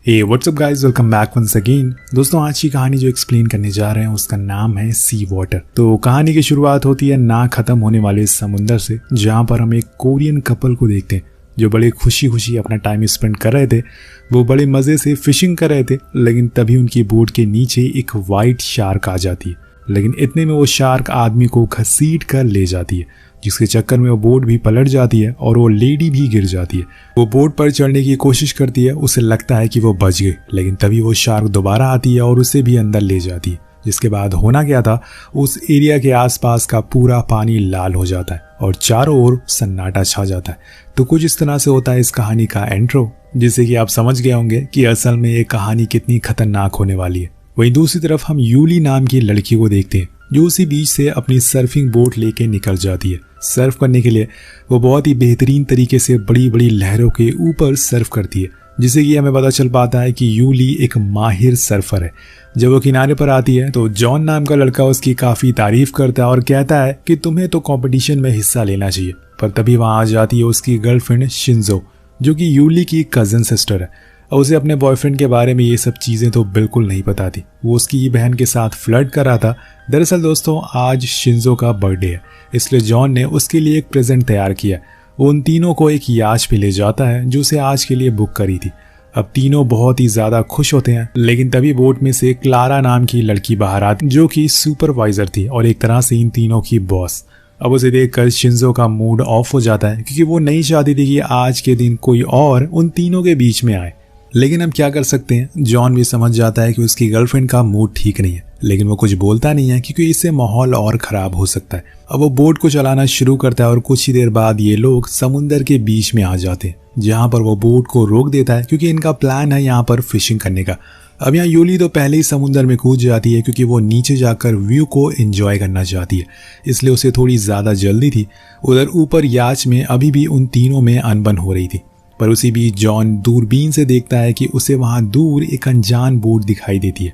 हे what's up guys, welcome back once again. दोस्तों, आज की कहानी जो एक्सप्लेन करने जा रहे हैं उसका नाम है सी वाटर। तो कहानी की शुरुआत होती है ना खत्म होने वाले समुंदर से, जहां पर हम एक कोरियन कपल को देखते हैं जो बड़े खुशी खुशी अपना टाइम स्पेंड कर रहे थे। वो बड़े मजे से फिशिंग कर रहे थे, लेकिन तभी उनकी बोट के नीचे एक वाइट शार्क आ जाती है। लेकिन इतने में वो शार्क आदमी को घसीट कर ले जाती है, जिसके चक्कर में वो बोट भी पलट जाती है और वो लेडी भी गिर जाती है। वो बोट पर चढ़ने की कोशिश करती है, उसे लगता है कि वो बच गई, लेकिन तभी वो शार्क दोबारा आती है और उसे भी अंदर ले जाती है। जिसके बाद होना क्या था, उस एरिया के आसपास का पूरा पानी लाल हो जाता है और चारों ओर सन्नाटा छा जाता है। तो कुछ इस तरह से होता है इस कहानी का एंट्रो, जिससे कि आप समझ गए होंगे कि असल में ये कहानी कितनी खतरनाक होने वाली है। वहीं दूसरी तरफ हम यूली नाम की लड़की को देखते हैं, जो उसी बीच से अपनी सर्फिंग बोट लेके निकल जाती है। सर्फ करने के लिए वो बहुत ही बेहतरीन तरीके से बड़ी बड़ी लहरों के ऊपर सर्फ करती है, जिससे कि हमें पता चल पाता है कि यूली एक माहिर सर्फर है। जब वो किनारे पर आती है तो जॉन नाम का लड़का उसकी काफ़ी तारीफ करता है और कहता है कि तुम्हें तो कंपटीशन में हिस्सा लेना चाहिए। पर तभी वहाँ आ जाती है उसकी गर्लफ्रेंड शिंजो, जो कि यूली की कज़न सिस्टर है। और उसे अपने बॉयफ्रेंड के बारे में ये सब चीज़ें तो बिल्कुल नहीं पता थी। वो उसकी बहन के साथ फ्लर्ट कर रहा था। दरअसल दोस्तों, आज शिंजो का बर्थडे है, इसलिए जॉन ने उसके लिए एक प्रेजेंट तैयार किया। वो उन तीनों को एक याच पे ले जाता है जो उसे आज के लिए बुक करी थी। अब तीनों बहुत ही ज़्यादा खुश होते हैं, लेकिन तभी बोट में से क्लारा नाम की लड़की बाहर आती, जो कि सुपरवाइजर थी और एक तरह से इन तीनों की बॉस। अब उसे देखकर शिंजो का मूड ऑफ हो जाता है, क्योंकि वो नहीं चाहती थी कि आज के दिन कोई और उन तीनों के बीच में आए। लेकिन अब क्या कर सकते हैं, जॉन भी समझ जाता है कि उसकी गर्लफ्रेंड का मूड ठीक नहीं है, लेकिन वो कुछ बोलता नहीं है क्योंकि इससे माहौल और खराब हो सकता है। अब वो बोट को चलाना शुरू करता है और कुछ ही देर बाद ये लोग समुंदर के बीच में आ जाते हैं, जहाँ पर वो बोट को रोक देता है क्योंकि इनका प्लान है यहाँ पर फिशिंग करने का। अब यहाँ यूली तो पहले ही समुंदर में कूद जाती है, क्योंकि वो नीचे जाकर व्यू को एंजॉय करना चाहती है, इसलिए उसे थोड़ी ज़्यादा जल्दी थी। उधर ऊपर याच में अभी भी उन तीनों में अनबन हो रही थी। पर उसी बीच जॉन दूरबीन से देखता है कि उसे वहां दूर एक अनजान बोट दिखाई देती है,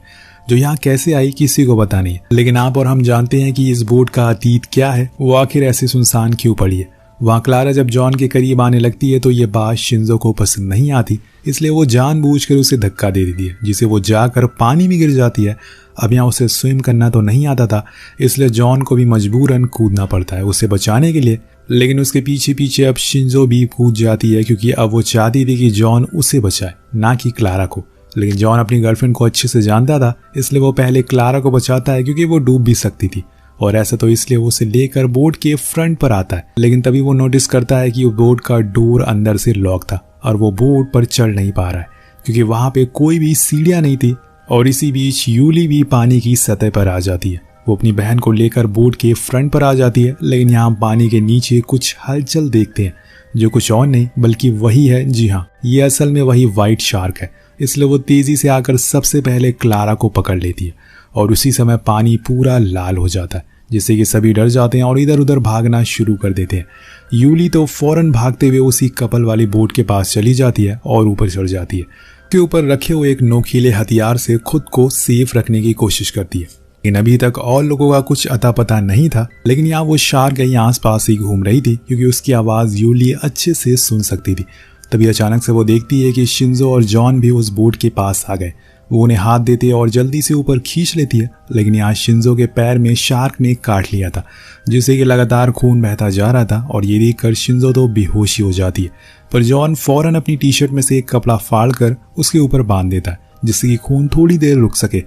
जो यहाँ कैसे आई किसी को पता नहीं है। लेकिन आप और हम जानते हैं कि इस बोट का अतीत क्या है, वो आखिर ऐसे सुनसान क्यों पड़ी है। वहाँ क्लारा जब जॉन के करीब आने लगती है तो ये बात शिंजो को पसंद नहीं आती, इसलिए वो जानबूझकर उसे धक्का दे देती है, जिसे वो जाकर पानी में गिर जाती है। अब यहाँ उसे स्विम करना तो नहीं आता था, इसलिए जॉन को भी मजबूरन कूदना पड़ता है उसे बचाने के लिए। लेकिन उसके पीछे पीछे अब शिंजो भी कूद जाती है, क्योंकि अब वो चाहती थी कि जॉन उसे बचाए, ना कि क्लारा को। लेकिन जॉन अपनी गर्लफ्रेंड को अच्छे से जानता था, इसलिए वो पहले क्लारा को बचाता है, क्योंकि वो डूब भी सकती थी। और ऐसा तो इसलिए वो उसे लेकर बोट के फ्रंट पर आता है। लेकिन तभी वो नोटिस करता है कि वो बोट का डोर अंदर से लॉक था और वो बोट पर चढ़ नहीं पा रहा है, क्योंकि वहां पे कोई भी सीढ़ियां नहीं थी। और इसी बीच यूली भी पानी की सतह पर आ जाती है। वो अपनी बहन को लेकर बोट के फ्रंट पर आ जाती है, लेकिन यहाँ पानी के नीचे कुछ हलचल देखते हैं, जो कुछ और नहीं बल्कि वही है। जी हाँ, ये असल में वही वाइट शार्क है। इसलिए वो तेजी से आकर सबसे पहले क्लारा को पकड़ लेती है और उसी समय पानी पूरा लाल हो जाता है, जिससे कि सभी डर जाते हैं और इधर उधर भागना शुरू कर देते हैं। यूली तो फौरन भागते हुए उसी कपल वाली बोट के पास चली जाती है और ऊपर चढ़ जाती है। के ऊपर रखे हुए एक नोकीले हथियार से खुद को सेफ रखने की कोशिश करती है। लेकिन अभी तक और लोगों का कुछ अता पता नहीं था, लेकिन यहाँ वो शार्क यहीं आसपास ही घूम रही थी, क्योंकि उसकी आवाज़ यूली अच्छे से सुन सकती थी। तभी अचानक से वो देखती है कि शिंजो और जॉन भी उस बोट के पास आ गए। वो उन्हें हाथ देती है और जल्दी से ऊपर खींच लेती है, लेकिन यहाँ शिंजो के पैर में शार्क ने काट लिया था, जिससे कि लगातार खून बहता जा रहा था। और ये देखकर शिंजो तो बेहोशी हो जाती है, पर जॉन फौरन अपनी टी शर्ट में से एक कपड़ा फाड़ कर उसके ऊपर बांध देता है, जिससे कि खून थोड़ी देर रुक सके।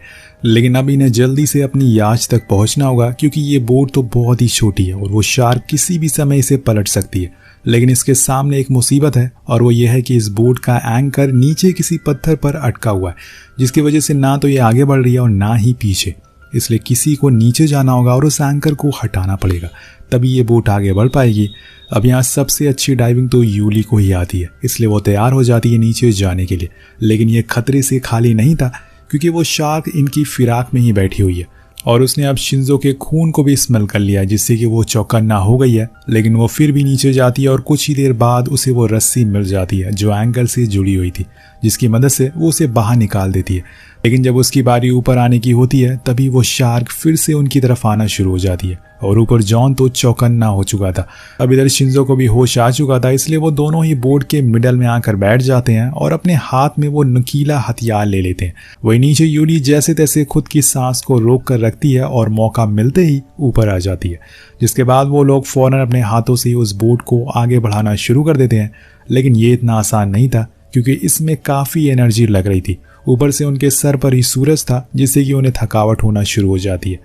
लेकिन अब इन्हें जल्दी से अपनी याच तक पहुंचना होगा, क्योंकि ये बोट तो बहुत ही छोटी है और वो शार्क किसी भी समय इसे पलट सकती है। लेकिन इसके सामने एक मुसीबत है, और वो ये है कि इस बोट का एंकर नीचे किसी पत्थर पर अटका हुआ है, जिसकी वजह से ना तो ये आगे बढ़ रही है और ना ही पीछे। इसलिए किसी को नीचे जाना होगा और उस एंकर को हटाना पड़ेगा, तभी ये बोट आगे बढ़ पाएगी। अब यहाँ सबसे अच्छी डाइविंग तो यूली को ही आती है, इसलिए वो तैयार हो जाती है नीचे जाने के लिए। लेकिन ये खतरे से खाली नहीं था, क्योंकि वो शार्क इनकी फिराक में ही बैठी हुई है और उसने अब शिंजो के खून को भी स्मेल कर लिया, जिससे कि वो चौकन्ना हो गई है। लेकिन वो फिर भी नीचे जाती है और कुछ ही देर बाद उसे वो रस्सी मिल जाती है जो एंकर से जुड़ी हुई थी, जिसकी मदद से वो उसे बाहर निकाल देती है। लेकिन जब उसकी बारी ऊपर आने की होती है तभी वो शार्क फिर से उनकी तरफ आना शुरू हो जाती है और ऊपर जॉन तो चौकन्ना हो चुका था। अब इधर शिंजो को भी होश आ चुका था, इसलिए वो दोनों ही बोट के मिडल में आकर बैठ जाते हैं और अपने हाथ में वो नुकीला हथियार ले लेते हैं। वही नीचे यूली जैसे तैसे खुद की सांस को रोक कर रखती है और मौका मिलते ही ऊपर आ जाती है, जिसके बाद वो लोग फौरन अपने हाथों से उस बोट को आगे बढ़ाना शुरू कर देते हैं। लेकिन ये इतना आसान नहीं था क्योंकि इसमें काफी एनर्जी लग रही थी। ऊपर से उनके सर पर ही सूरज था जिससे कि उन्हें थकावट होना शुरू हो जाती है।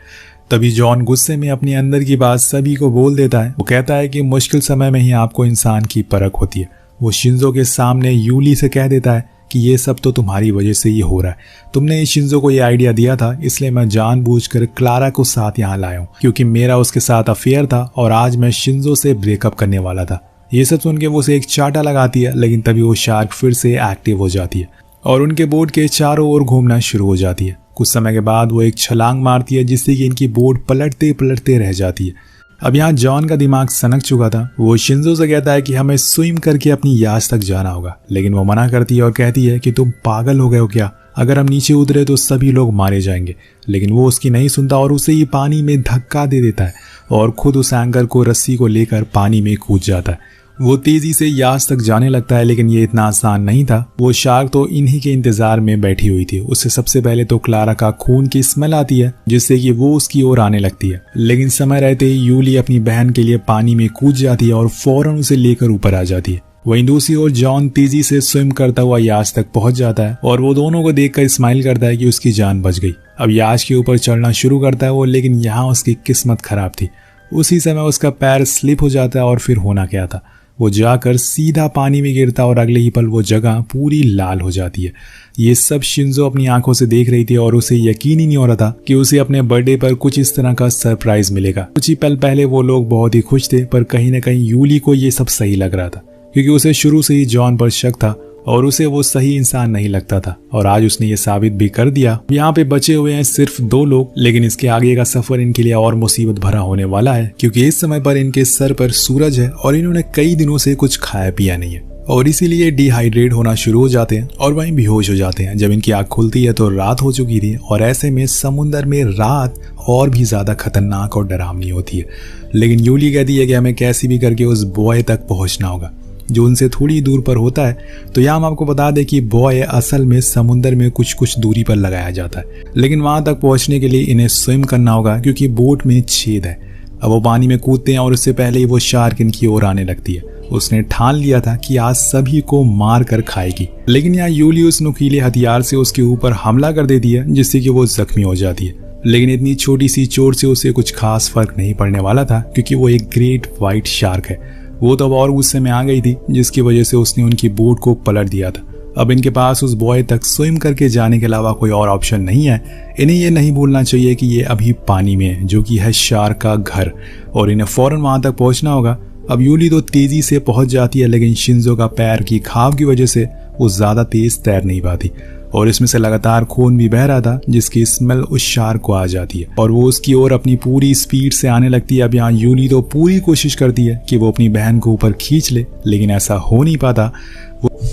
तभी जॉन गुस्से में अपने अंदर की बात सभी को बोल देता है। वो कहता है कि मुश्किल समय में ही आपको इंसान की परख होती है। वो शिंजो के सामने यूली से कह देता है कि ये सब तो तुम्हारी वजह से ही हो रहा है। तुमने शिंजो को ये आइडिया दिया था, इसलिए मैं जानबूझकर क्लारा को साथ यहाँ लाया हूँ क्योंकि मेरा उसके साथ अफेयर था और आज मैं शिंजो से ब्रेकअप करने वाला था। ये सब सुन के वो उसे एक चाटा लगाती है, लेकिन तभी वो शार्क फिर से एक्टिव हो जाती है और उनके बोट के चारों ओर घूमना शुरू हो जाती है। कुछ समय के बाद वो एक छलांग मारती है जिससे कि इनकी बोट पलटते पलटते रह जाती है। अब यहाँ जॉन का दिमाग सनक चुका था। वो शिंजो से कहता है कि हमें स्विम करके अपनी याच तक जाना होगा, लेकिन वो मना करती है और कहती है कि तुम पागल हो गए हो क्या, अगर हम नीचे उतरे तो सभी लोग मारे जाएंगे। लेकिन वो उसकी नहीं सुनता और उसे ही पानी में धक्का दे देता है और खुद उस एंकर को रस्सी को लेकर पानी में कूद जाता है। वो तेजी से याच तक जाने लगता है, लेकिन ये इतना आसान नहीं था। वो शार्क तो इन्हीं के इंतजार में बैठी हुई थी। उससे सबसे पहले तो क्लारा का खून की स्मेल आती है जिससे कि वो उसकी ओर आने लगती है, लेकिन समय रहते ही यूली अपनी बहन के लिए पानी में कूद जाती है और फौरन उसे लेकर ऊपर आ जाती है। वहीं दूसरी ओर जॉन तेजी से स्विम करता हुआ याच तक पहुंच जाता है और वो दोनों को देखकर स्माइल करता है कि उसकी जान बच गई। अब याच के ऊपर चढ़ना शुरू करता है वो, लेकिन यहाँ उसकी किस्मत खराब थी। उसी समय उसका पैर स्लिप हो जाता है और फिर होना क्या था, वो जाकर सीधा पानी में गिरता और अगले ही पल वो जगह पूरी लाल हो जाती है। ये सब शिंजो अपनी आंखों से देख रही थी और उसे यकीन ही नहीं हो रहा था कि उसे अपने बर्थडे पर कुछ इस तरह का सरप्राइज मिलेगा। कुछ ही पल पहले वो लोग बहुत ही खुश थे, पर कहीं न कहीं यूली को ये सब सही लग रहा था क्योंकि उसे शुरू से ही जॉन पर शक था और उसे वो सही इंसान नहीं लगता था और आज उसने ये साबित भी कर दिया। यहाँ पे बचे हुए हैं सिर्फ 2 लोग, लेकिन इसके आगे का सफर इनके लिए और मुसीबत भरा होने वाला है क्योंकि इस समय पर इनके सर पर सूरज है और इन्होंने कई दिनों से कुछ खाया पिया नहीं है और इसीलिए डिहाइड्रेट होना शुरू हो जाते हैं और वहीं बेहोश हो जाते हैं। जब इनकी आंख खुलती है तो रात हो चुकी थी और ऐसे में समुद्र में रात और भी ज्यादा खतरनाक और डरावनी होती है। लेकिन यूली कहती है कि हमें कैसे भी करके उस बॉय तक पहुंचना होगा जो उनसे थोड़ी दूर पर होता है। तो यहाँ हम आपको बता दें कि बॉय असल में समुद्र में कुछ दूरी पर लगाया जाता है, लेकिन वहां तक पहुंचने के लिए इन्हें स्विम करना होगा क्योंकि बोट में छेद है। अब वो पानी में कूदते हैं और उससे पहले ही वो शार्क इनकी ओर आने लगती है। उसने ठान लिया था कि आज सभी को मार कर खाएगी, लेकिन यहाँ यूली उस नुकीले हथियार से उसके ऊपर हमला कर देती है जिससे कि वो जख्मी हो जाती है। लेकिन इतनी छोटी सी चोट से उसे कुछ खास फर्क नहीं पड़ने वाला था क्योंकि वो एक ग्रेट व्हाइट शार्क है। वो तो और गुस्से में आ गई थी जिसकी वजह से उसने उनकी बोट को पलट दिया था। अब इनके पास उस बॉय तक स्विम करके जाने के अलावा कोई और ऑप्शन नहीं है। इन्हें ये नहीं भूलना चाहिए कि ये अभी पानी में है जो कि है शार्क का घर और इन्हें फौरन वहां तक पहुंचना होगा। अब यूली तो तेजी से पहुंच जाती है, लेकिन शिंजो का पैर की घाव की वजह से वो ज्यादा तेज तैर नहीं पाती और इसमें से लगातार खून भी बह रहा था जिसकी स्मेल उस शार्क को आ जाती है और वो उसकी ओर अपनी पूरी स्पीड से आने लगती है। अब यहाँ यूली तो पूरी कोशिश करती है कि वो अपनी बहन को ऊपर खींच ले, लेकिन ऐसा हो नहीं पाता।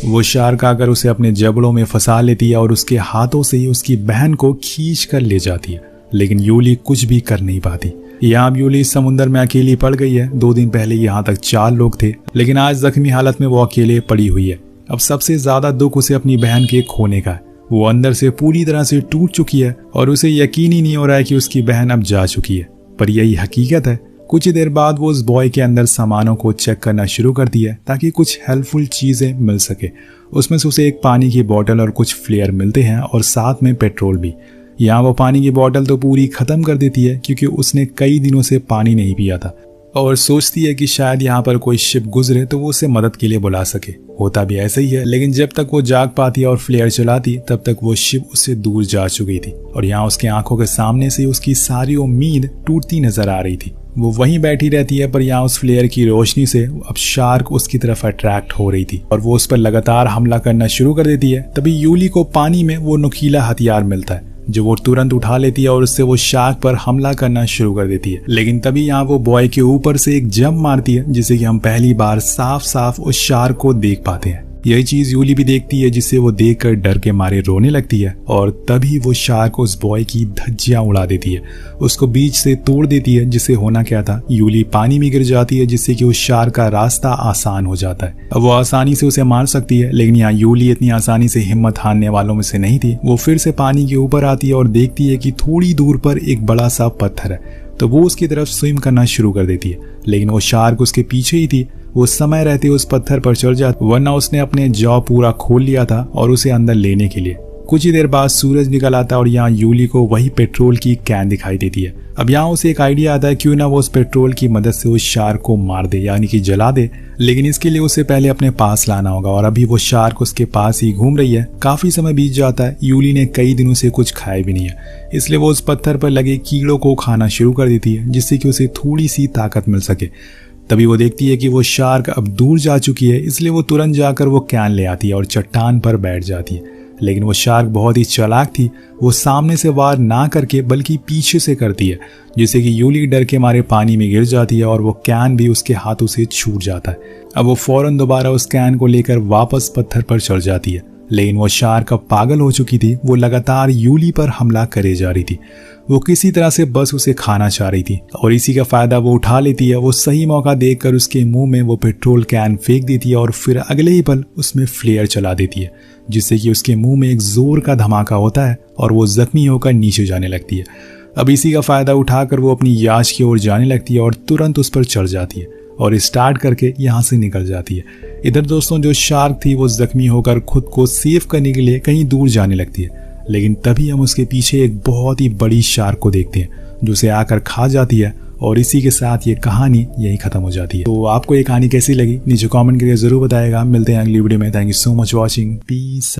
वो शार्क आकर उसे अपने जबड़ों में फंसा लेती है और उसके हाथों से ही उसकी बहन को खींच कर ले जाती है, लेकिन यूली कुछ भी कर नहीं पाती। यहाँ यूली समुद्र में अकेली पड़ गई है। 2 दिन पहले यहाँ तक 4 लोग थे, लेकिन आज जख्मी हालत में वो अकेले पड़ी हुई है। अब सबसे ज्यादा दुख उसे अपनी बहन के खोने का है। वो अंदर से पूरी तरह से टूट चुकी है और उसे यकीन ही नहीं हो रहा है कि उसकी बहन अब जा चुकी है, पर यही हकीकत है। कुछ ही देर बाद वो उस बॉय के अंदर सामानों को चेक करना शुरू करती है ताकि कुछ हेल्पफुल चीजें मिल सके। उसमें से उसे एक पानी की बोतल और कुछ फ्लेयर मिलते हैं और साथ में पेट्रोल भी। यहाँ वो पानी की बोतल तो पूरी खत्म कर देती है क्योंकि उसने कई दिनों से पानी नहीं पिया था और सोचती है कि शायद यहाँ पर कोई शिप गुजरे तो वो उसे मदद के लिए बुला सके। होता भी ऐसा ही है, लेकिन जब तक वो जाग पाती और फ्लेयर चलाती तब तक वो शिप उससे दूर जा चुकी थी और यहाँ उसके आंखों के सामने से उसकी सारी उम्मीद टूटती नजर आ रही थी। वो वहीं बैठी रहती है, पर यहाँ उस फ्लेयर की रोशनी से अब शार्क उसकी तरफ अट्रैक्ट हो रही थी और वो उस पर लगातार हमला करना शुरू कर देती है। तभी यूली को पानी में वो नुकीला हथियार मिलता है जो वो तुरंत उठा लेती है और उससे वो शार्क पर हमला करना शुरू कर देती है। लेकिन तभी यहाँ वो बॉय के ऊपर से एक जंप मारती है जिससे कि हम पहली बार साफ साफ उस शार्क को देख पाते हैं। यही चीज यूली भी देखती है, जिससे वो देखकर डर के मारे रोने लगती है और तभी वो शार्क उस बॉय की धज्जियां उड़ा देती है, उसको बीच से तोड़ देती है। जिससे होना क्या था, यूली पानी में गिर जाती है, जिससे कि उस शार्क का रास्ता आसान हो जाता है। अब वो आसानी से उसे मार सकती है, लेकिन यहाँ यूली इतनी आसानी से हिम्मत हारने वालों में से नहीं थी। वो फिर से पानी के ऊपर आती है और देखती है कि थोड़ी दूर पर एक बड़ा सा पत्थर है, तो वो उसकी तरफ स्विम करना शुरू कर देती है। लेकिन वो शार्क उसके पीछे ही थी, वो समय रहते उस पत्थर पर चढ़ जाती, वरना उसने अपने जॉ पूरा खोल लिया था और उसे अंदर लेने के लिए। कुछ ही देर बाद सूरज निकल आता है और यहाँ यूली को वही पेट्रोल की कैन दिखाई देती है। अब यहाँ उसे एक आइडिया आता है, क्यों ना वो उस पेट्रोल की मदद से उस शार्क को मार दे, यानी कि जला दे। लेकिन इसके लिए उसे पहले अपने पास लाना होगा और अभी वो शार्क उसके पास ही घूम रही है। काफी समय बीत जाता है, यूली ने कई दिनों से कुछ खाया भी नहीं है, इसलिए वो उस पत्थर पर लगे कीड़ों को खाना शुरू कर देती है, जिससे कि उसे थोड़ी सी ताकत मिल सके। तभी वो देखती है कि वो शार्क अब दूर जा चुकी है, इसलिए वो तुरंत जाकर वो कैन ले आती है और चट्टान पर बैठ जाती है। लेकिन वो शार्क बहुत ही चालाक थी, वो सामने से वार ना करके बल्कि पीछे से करती है, जिससे कि यूली डर के मारे पानी में गिर जाती है और वो कैन भी उसके हाथों से छूट जाता है। अब वो फौरन दोबारा उस कैन को लेकर वापस पत्थर पर चढ़ जाती है, लेकिन वो शार्क अब पागल हो चुकी थी, वो लगातार यूली पर हमला करे जा रही थी। वो किसी तरह से बस उसे खाना चाह रही थी और इसी का फायदा वो उठा लेती है। वो सही मौका देखकर उसके मुंह में वो पेट्रोल कैन फेंक देती है और फिर अगले ही पल उसमें फ्लेयर चला देती है, जिससे कि उसके मुंह में एक जोर का धमाका होता है और वो जख्मी होकर नीचे जाने लगती है। अब इसी का फायदा उठाकर वो अपनी याश की ओर जाने लगती है और तुरंत उस पर चढ़ जाती है और स्टार्ट करके यहाँ से निकल जाती है। इधर दोस्तों जो शार्क थी वो जख्मी होकर खुद को सेव करने के लिए कहीं दूर जाने लगती है, लेकिन तभी हम उसके पीछे एक बहुत ही बड़ी शार्क को देखते हैं जो उसे आकर खा जाती है और इसी के साथ ये कहानी यही खत्म हो जाती है। तो आपको ये कहानी कैसी लगी नीचे कमेंट करके जरूर बताएगा। मिलते हैं अगली वीडियो में। Thank you so much watching, piece.